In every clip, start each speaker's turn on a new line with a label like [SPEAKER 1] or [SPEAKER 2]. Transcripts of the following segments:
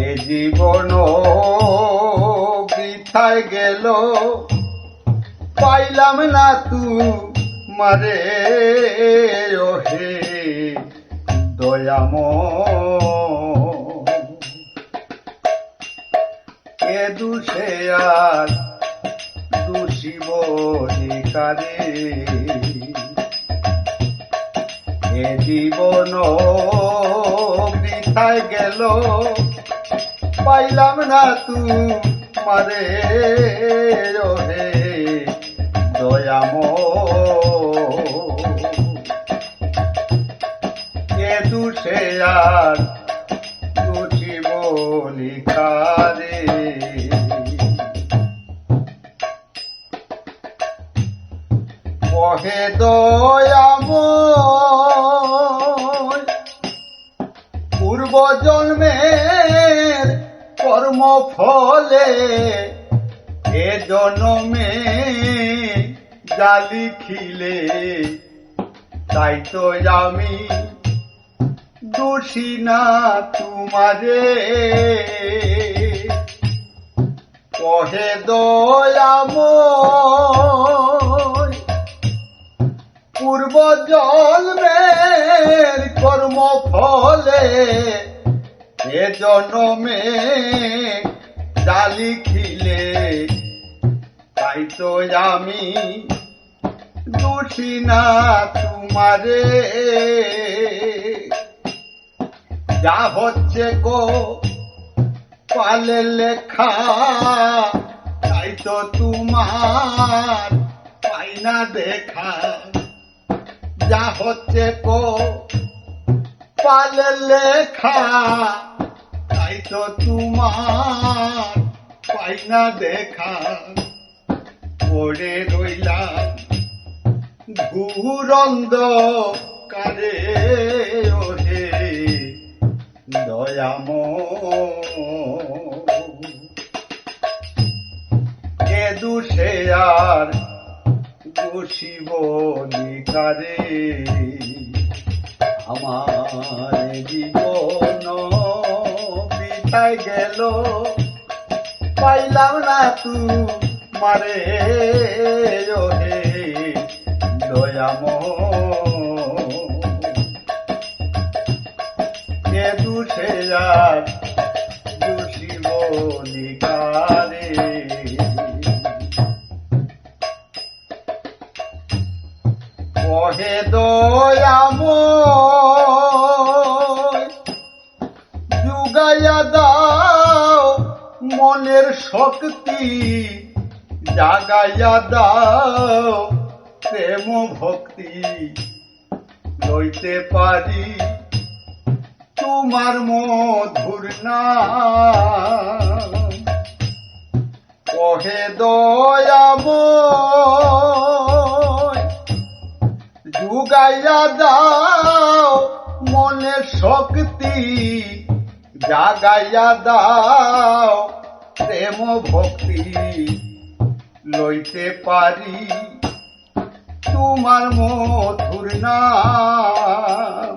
[SPEAKER 1] এ জীবন বৃথায় গেল, পাইলাম না তোমারে ওহে দয়াময়। এ দুষে আর দুষিব কারে, এ জীবন বৃথায় গেল, পাইলাম না তোমারে ওহে দয়াময়। এ দুষে আর দুষিব কারে। ওহে দয়াময়, পূর্ব জন্মের কর্ম ফলে এ জন্মে যা লিখিলে, তাই তো আমি দোষী না তোমারে। ওহে দয়াময়, পূর্ব জন্মের কর্ম ফলে এ জন্মে যা লিখিলে, তাই তো আমি দোষী না তোমারে। যা হচ্ছে গো পালে লেখা, তাই তো তোমার পাই না দেখা। যা হচ্ছে গো পালে লেখা, তাই তো তোমার পাই না দেখা। পড়ে রইলাম ঘুরন্দ কারে ওহে দয়াময়। এ দুষে আর দুষিব কারে, আমার জীবন বৃথায় গেল, পাইলাম না তোমারে ওহে দয়াময়। এ দুষে আর দুষিব কারে। ওহে দয়াময়, যুগাইয়া দাও মনের শক্তি, জাগাইয়া দাও প্রেম ভক্তি। লইতে পারি তোমার মধুর নাম। ওহে দয়াময়, যুগাইয়া দাও মনের শক্তি, জাগাইয়া দাও প্রেম ভক্তি। লইতে পারি তোমার মধুর নাম।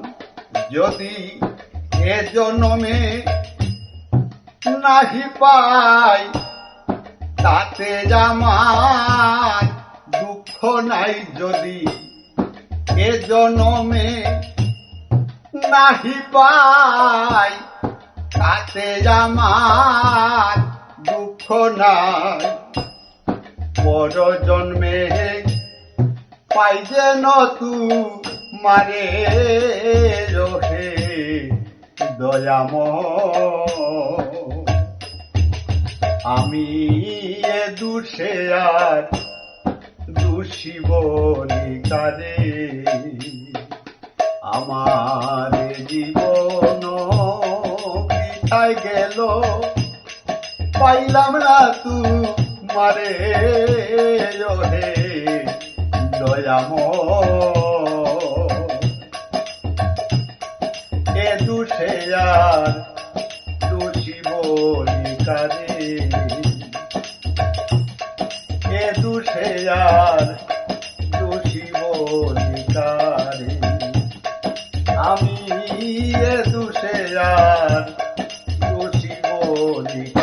[SPEAKER 1] যদি এ জন্মে নাহি পাই, তাতে আমার দুঃখ নাই। যদি এ জন্মে নাহি পাই, তাতে আমার দুঃখ নাই। পর জন্মে পাই যেন তোমারে ওহে দয়াময়। আমি এ দুষে আর দুষিব কারে, আমার জীবন বৃথায় গেল, পাইলাম না তোমারে ওহে দয়াময়। এ দুষে আর দুষিব কারে, এ দুষে আর দুষিব কারে। আমি এ দুষে আর দুষিব বলি